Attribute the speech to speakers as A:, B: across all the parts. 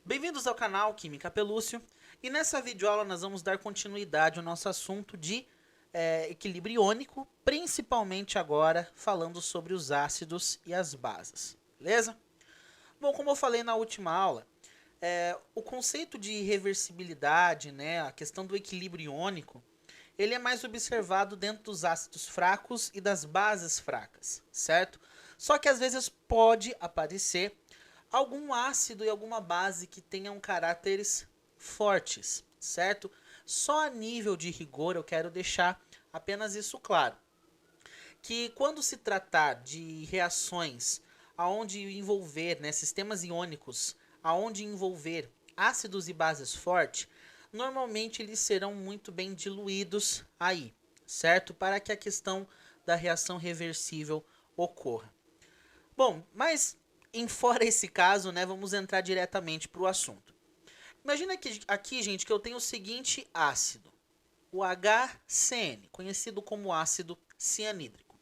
A: Bem-vindos ao canal Química Pelúcio e nessa videoaula nós vamos dar continuidade ao nosso assunto de equilíbrio iônico, principalmente agora falando sobre os ácidos e as bases, beleza? Bom, como eu falei na última aula, o conceito de reversibilidade, né, a questão do equilíbrio iônico, ele é mais observado dentro dos ácidos fracos e das bases fracas, certo? Só que às vezes pode aparecer algum ácido e alguma base que tenham caráteres fortes, certo? Só a nível de rigor eu quero deixar apenas isso claro, que quando se tratar de reações aonde envolver, né, sistemas iônicos, aonde envolver ácidos e bases fortes, normalmente eles serão muito bem diluídos aí, certo? Para que a questão da reação reversível ocorra. Bom, mas em fora esse caso, né, vamos entrar diretamente para o assunto. Imagina que aqui, gente, que eu tenho o seguinte ácido, o HCN, conhecido como ácido cianídrico.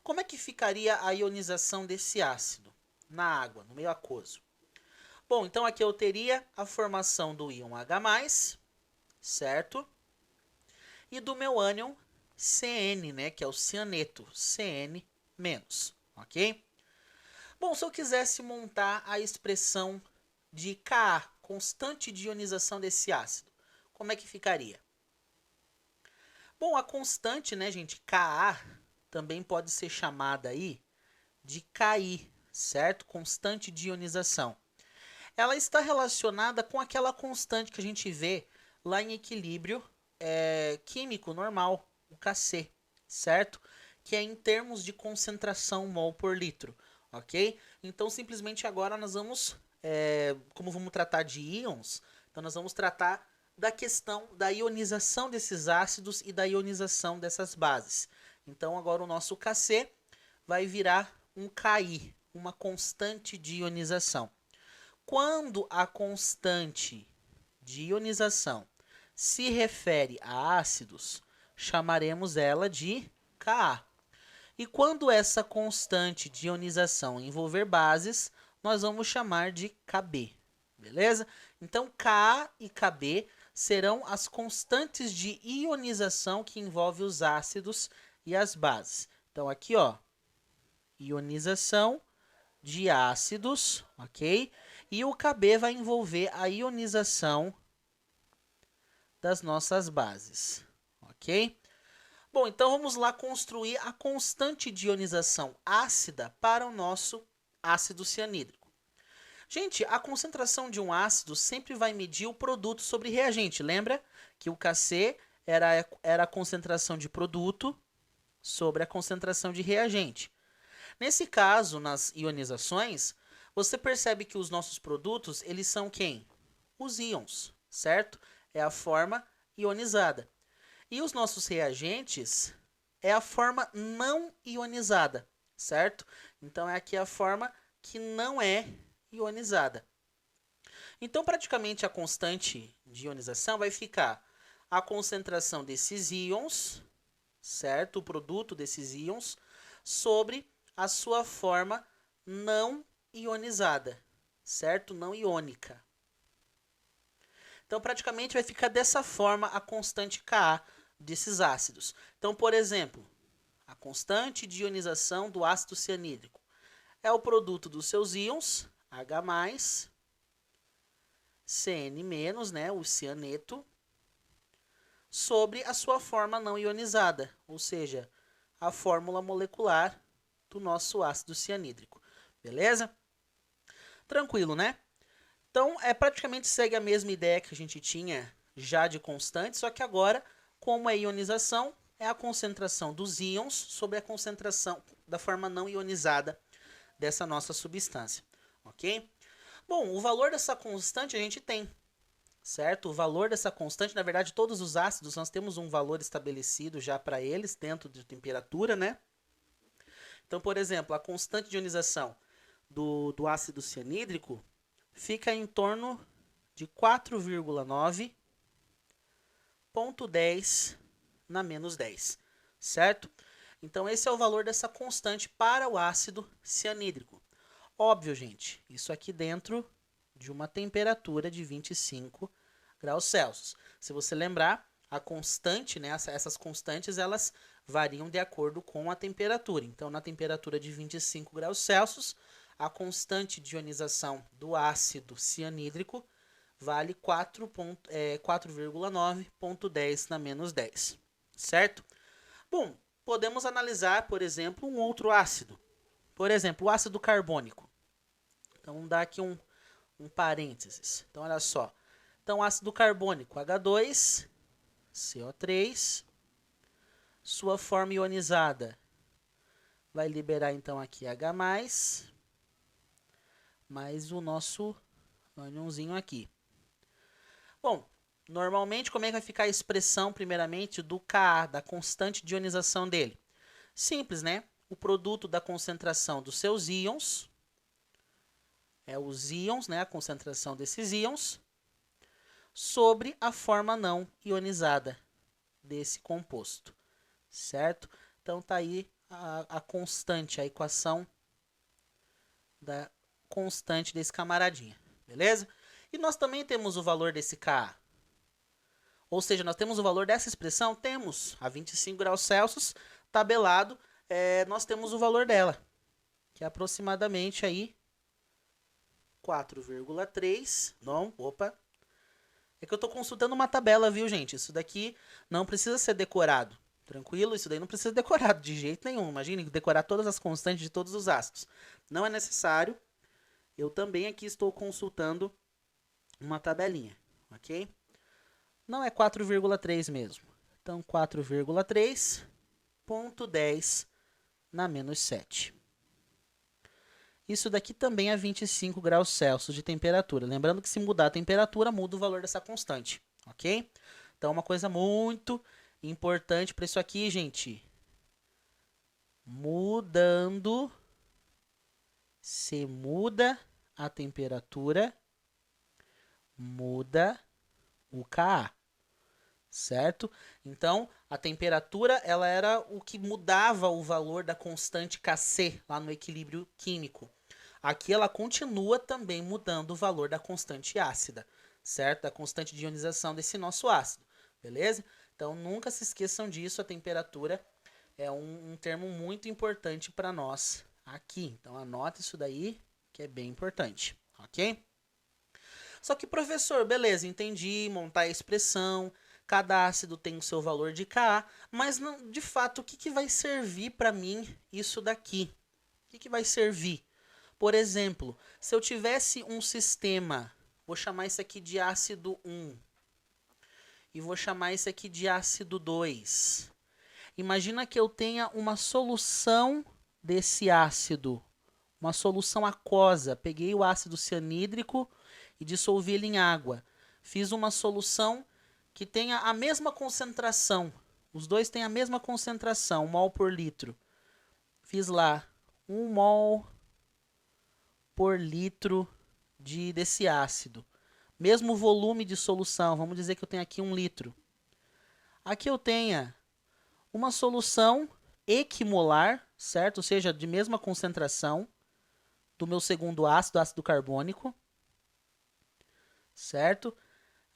A: Como é que ficaria a ionização desse ácido na água, no meio aquoso? Bom, então aqui eu teria a formação do íon H+, certo? E do meu ânion CN, né, que é o cianeto, CN-, ok? Bom, se eu quisesse montar a expressão de Ka, constante de ionização desse ácido, como é que ficaria? Bom, a constante, né, gente, Ka, também pode ser chamada aí de Ki, certo? Constante de ionização. Ela está relacionada com aquela constante que a gente vê lá em equilíbrio químico normal, o Kc, certo? Que é em termos de concentração mol por litro, ok? Então, simplesmente agora nós vamos, como vamos tratar de íons, então nós vamos tratar da questão da ionização desses ácidos e da ionização dessas bases. Então, agora o nosso Kc vai virar um Ki, uma constante de ionização. Quando a constante de ionização se refere a ácidos, chamaremos ela de Ka. E quando essa constante de ionização envolver bases, nós vamos chamar de Kb. Beleza? Então, Ka e Kb serão as constantes de ionização que envolvem os ácidos e as bases. Então, aqui, ó, ionização de ácidos, ok? E o Kb vai envolver a ionização das nossas bases, ok? Bom, então vamos lá construir a constante de ionização ácida para o nosso ácido cianídrico. Gente, a concentração de um ácido sempre vai medir o produto sobre reagente. Lembra que o Kc era a concentração de produto sobre a concentração de reagente. Nesse caso, nas ionizações, você percebe que os nossos produtos, eles são quem? Os íons, certo? É a forma ionizada. E os nossos reagentes é a forma não ionizada, certo? Então, é aqui a forma que não é ionizada. Então, praticamente, a constante de ionização vai ficar a concentração desses íons, certo? O produto desses íons, sobre a sua forma não ionizada, certo? Não iônica. Então, praticamente vai ficar dessa forma a constante Ka desses ácidos. Então, por exemplo, a constante de ionização do ácido cianídrico é o produto dos seus íons, H+, Cn-, né, o cianeto, sobre a sua forma não ionizada, ou seja, a fórmula molecular do nosso ácido cianídrico. Beleza? Tranquilo, né? Então, praticamente segue a mesma ideia que a gente tinha já de constante, só que agora, como é ionização, é a concentração dos íons sobre a concentração da forma não ionizada dessa nossa substância, ok? Bom, o valor dessa constante a gente tem, certo? O valor dessa constante, na verdade, todos os ácidos, nós temos um valor estabelecido já para eles, dentro de temperatura, né? Então, por exemplo, a constante de ionização do ácido cianídrico fica em torno de 4,9.10 na menos 10, certo? Então, esse é o valor dessa constante para o ácido cianídrico. Óbvio, gente, isso aqui dentro de uma temperatura de 25 graus Celsius. Se você lembrar, a constante, né, essas constantes, elas variam de acordo com a temperatura. Então, na temperatura de 25 graus Celsius, a constante de ionização do ácido cianídrico vale 4,9.10 na menos 10, certo? Bom, podemos analisar, por exemplo, um outro ácido. Por exemplo, o ácido carbônico. Então, vamos dar aqui um parênteses. Então, olha só. Então, ácido carbônico, H2, CO3. Sua forma ionizada vai liberar, então, aqui H+, mais o nosso ânionzinho aqui. Bom, normalmente, como é que vai ficar a expressão, primeiramente, do Ka, da constante de ionização dele? Simples, né? O produto da concentração dos seus íons, os íons, né? A concentração desses íons, sobre a forma não ionizada desse composto, certo? Então, tá aí a constante, a equação da constante desse camaradinha, beleza? E nós também temos o valor desse Ka. Ou seja, nós temos o valor dessa expressão? Temos. A 25 graus Celsius, tabelado, nós temos o valor dela, que é aproximadamente aí 4,3. Não, opa. É que eu estou consultando uma tabela, viu, gente? Isso daqui não precisa ser decorado. Tranquilo? Isso daí não precisa ser decorado de jeito nenhum. Imagine decorar todas as constantes de todos os ácidos. Não é necessário. Eu também aqui estou consultando uma tabelinha, ok? Não é 4,3 mesmo. Então, 4,3.10 na menos 7. Isso daqui também é 25 graus Celsius de temperatura. Lembrando que se mudar a temperatura, muda o valor dessa constante, ok? Então, uma coisa muito importante para isso aqui, gente. Mudando, se muda a temperatura, muda o Ka, certo? Então, a temperatura ela era o que mudava o valor da constante Kc lá no equilíbrio químico. Aqui ela continua também mudando o valor da constante ácida, certo? Da constante de ionização desse nosso ácido, beleza? Então, nunca se esqueçam disso, a temperatura é um termo muito importante para nós aqui. Então, anota isso daí, que é bem importante, ok? Só que, professor, beleza, entendi, montar a expressão, cada ácido tem o seu valor de Ka, mas não, de fato, o que vai servir para mim isso daqui? O que vai servir? Por exemplo, se eu tivesse um sistema, vou chamar isso aqui de ácido 1 e vou chamar isso aqui de ácido 2. Imagina que eu tenha uma solução desse ácido, uma solução aquosa. Peguei o ácido cianídrico e dissolvi ele em água. Fiz uma solução que tenha a mesma concentração. Os dois têm a mesma concentração, 1 mol por litro. Fiz lá 1 mol por litro desse ácido. Mesmo volume de solução, vamos dizer que eu tenho aqui 1 litro. Aqui eu tenho uma solução equimolar, certo? Ou seja, de mesma concentração do meu segundo ácido, ácido carbônico, certo?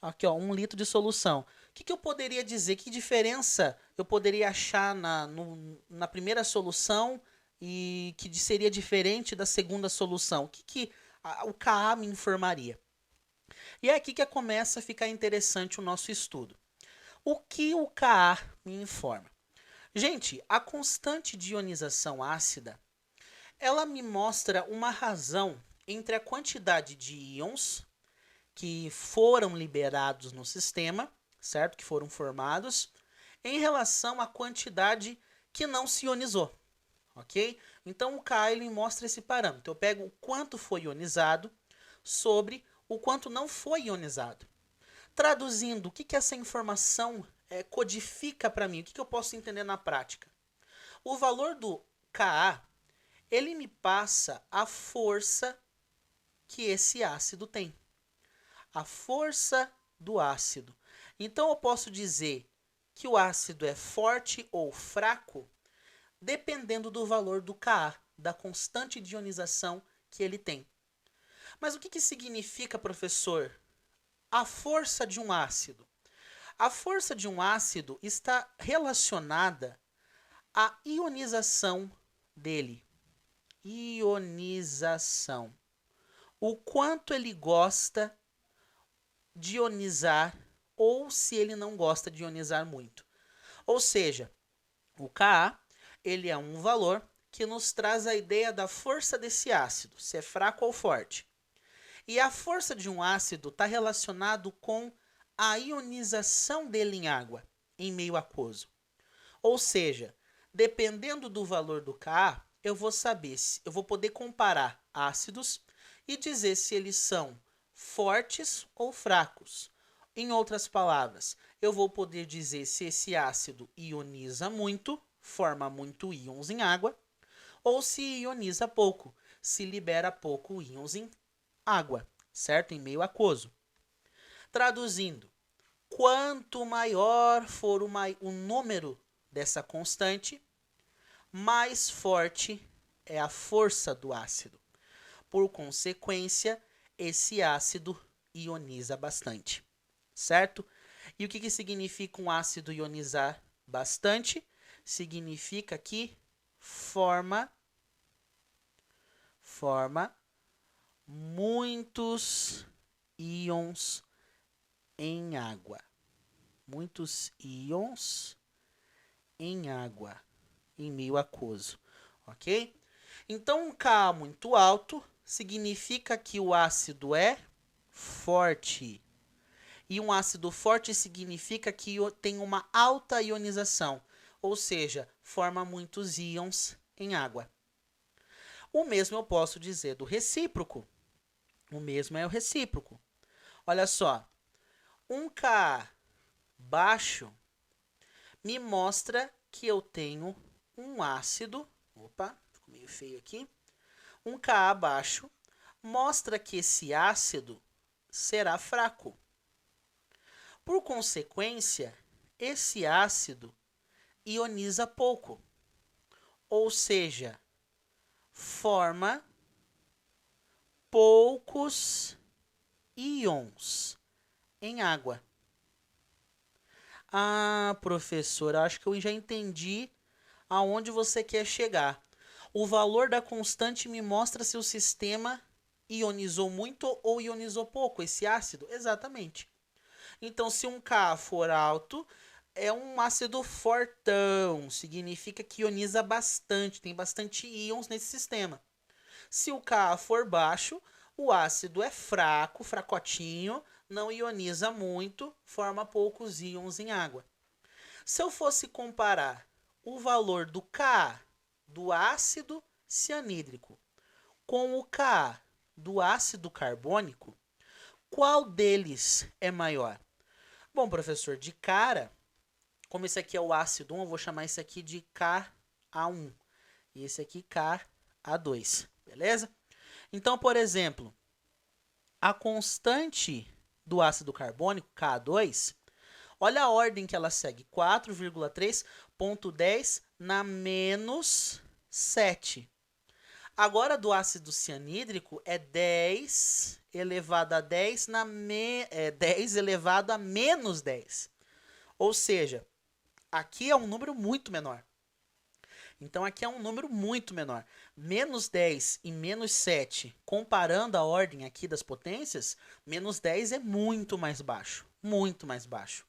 A: Aqui, ó, 1 litro de solução. O que eu poderia dizer? Que diferença eu poderia achar na primeira solução e que seria diferente da segunda solução? O que o Ka me informaria? E é aqui que começa a ficar interessante o nosso estudo. O que o Ka me informa? Gente, a constante de ionização ácida, ela me mostra uma razão entre a quantidade de íons que foram liberados no sistema, certo? Que foram formados, em relação à quantidade que não se ionizou, ok? Então, o Ka ele mostra esse parâmetro. Eu pego o quanto foi ionizado sobre o quanto não foi ionizado. Traduzindo, o que essa informação codifica para mim? O que eu posso entender na prática? O valor do Ka, ele me passa a força que esse ácido tem. A força do ácido. Então, eu posso dizer que o ácido é forte ou fraco dependendo do valor do Ka, da constante de ionização que ele tem. Mas o que que significa, professor, a força de um ácido? A força de um ácido está relacionada à ionização dele. Ionização. O quanto ele gosta de ionizar ou se ele não gosta de ionizar muito. Ou seja, o Ka, ele é um valor que nos traz a ideia da força desse ácido, se é fraco ou forte. E a força de um ácido está relacionado com a ionização dele em água, em meio aquoso. Ou seja, dependendo do valor do Ka, eu vou saber, eu vou poder comparar ácidos e dizer se eles são fortes ou fracos. Em outras palavras, eu vou poder dizer se esse ácido ioniza muito, forma muito íons em água, ou se ioniza pouco, se libera pouco íons em água, certo? Em meio aquoso. Traduzindo, quanto maior for o número dessa constante, mais forte é a força do ácido. Por consequência, esse ácido ioniza bastante, certo? E o que que significa um ácido ionizar bastante? Significa que forma muitos íons em água. Muitos íons em água, em meio aquoso, ok? Então, um Ka muito alto significa que o ácido é forte. E um ácido forte significa que tem uma alta ionização, ou seja, forma muitos íons em água. O mesmo eu posso dizer do recíproco. O mesmo é o recíproco. Olha só, um Ka baixo me mostra que eu tenho um ácido. Opa, ficou meio feio aqui. Um Ka baixo mostra que esse ácido será fraco. Por consequência, esse ácido ioniza pouco. Ou seja, forma poucos íons em água. Ah, professor, acho que eu já entendi aonde você quer chegar. O valor da constante me mostra se o sistema ionizou muito ou ionizou pouco esse ácido? Exatamente. Então, se um Ka for alto, é um ácido fortão, significa que ioniza bastante, tem bastante íons nesse sistema. Se o Ka for baixo, o ácido é fraco, fracotinho, não ioniza muito, forma poucos íons em água. Se eu fosse comparar o valor do Ka do ácido cianídrico com o Ka do ácido carbônico, qual deles é maior? Bom, professor, de cara, como esse aqui é o ácido 1, eu vou chamar esse aqui de Ka1 e esse aqui Ka2, beleza? Então, por exemplo, a constante do ácido carbônico, Ka2, olha a ordem que ela segue, 4,3.10 na menos 7. Agora, do ácido cianídrico, é 10 elevado a 10 10 elevado a menos 10. Ou seja, aqui é um número muito menor. Então, aqui é um número muito menor. Menos 10 e menos 7, comparando a ordem aqui das potências, menos 10 é muito mais baixo. Muito mais baixo.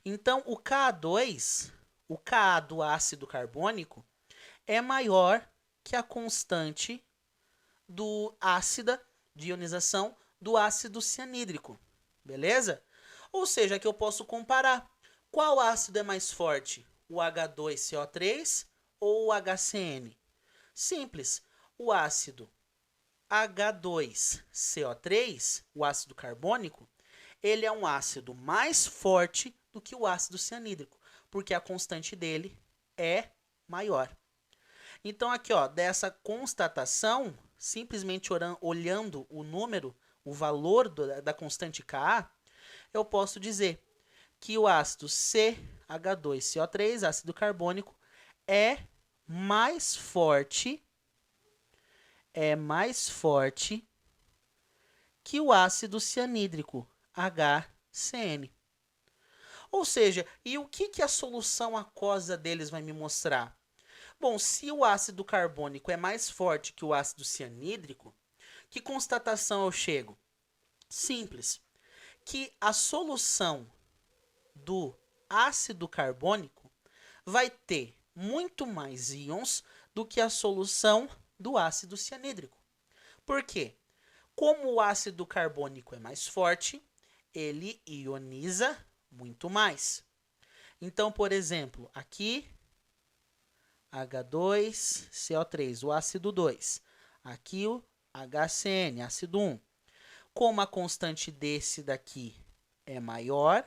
A: Então, o Ka2, o Ka do ácido carbônico, é maior que a constante do ácida de ionização do ácido cianídrico. Beleza? Ou seja, que eu posso comparar. Qual ácido é mais forte? O H2CO3 ou o HCN? Simples. O ácido H2CO3, o ácido carbônico, ele é um ácido mais forte do que o ácido cianídrico, porque a constante dele é maior. Então, aqui, ó, dessa constatação, simplesmente olhando o número, o valor da constante Ka, eu posso dizer que o ácido CH2CO3, ácido carbônico, é mais forte que o ácido cianídrico, HCN. Ou seja, e o que a solução aquosa deles vai me mostrar? Bom, se o ácido carbônico é mais forte que o ácido cianídrico, que constatação eu chego? Simples, que a solução do ácido carbônico vai ter muito mais íons do que a solução do ácido cianídrico. Por quê? Como o ácido carbônico é mais forte, ele ioniza muito mais. Então, por exemplo, aqui H2CO3, o ácido 2. Aqui o HCN, ácido 1. Como a constante desse daqui é maior,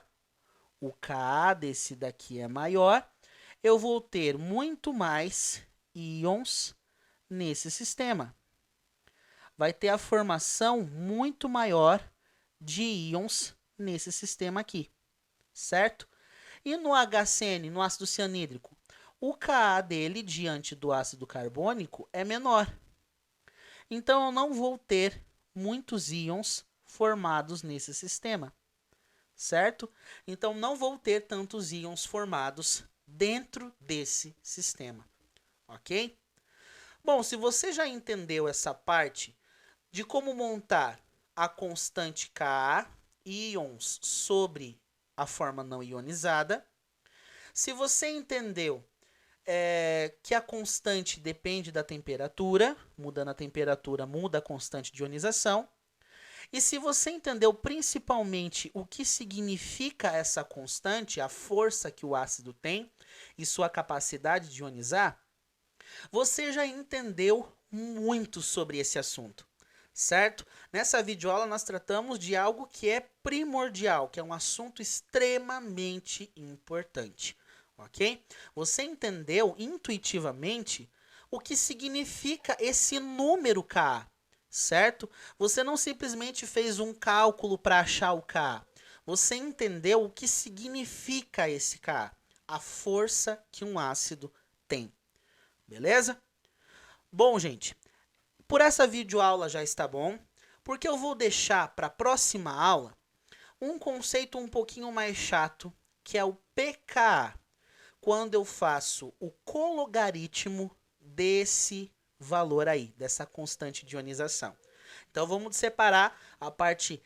A: o Ka desse daqui é maior, eu vou ter muito mais íons nesse sistema. Vai ter a formação muito maior de íons nesse sistema aqui, certo? E no HCN, no ácido cianídrico, o Ka dele diante do ácido carbônico é menor. Então, eu não vou ter muitos íons formados nesse sistema, certo? Então, não vou ter tantos íons formados dentro desse sistema, ok? Bom, se você já entendeu essa parte de como montar a constante Ka, íons sobre a forma não ionizada, se você entendeu que a constante depende da temperatura, mudando a temperatura, muda a constante de ionização. E se você entendeu principalmente o que significa essa constante, a força que o ácido tem e sua capacidade de ionizar, você já entendeu muito sobre esse assunto, certo? Nessa videoaula nós tratamos de algo que é primordial, que é um assunto extremamente importante. Ok? Você entendeu intuitivamente o que significa esse número Ka, certo? Você não simplesmente fez um cálculo para achar o Ka. Você entendeu o que significa esse Ka, a força que um ácido tem. Beleza? Bom, gente, por essa videoaula já está bom, porque eu vou deixar para a próxima aula um conceito um pouquinho mais chato, que é o pKa. Quando eu faço o cologaritmo desse valor aí, dessa constante de ionização. Então, vamos separar a parte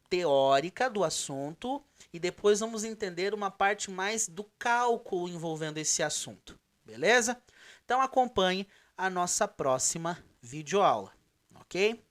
A: teórica do assunto e depois vamos entender uma parte mais do cálculo envolvendo esse assunto, beleza? Então, acompanhe a nossa próxima videoaula, ok?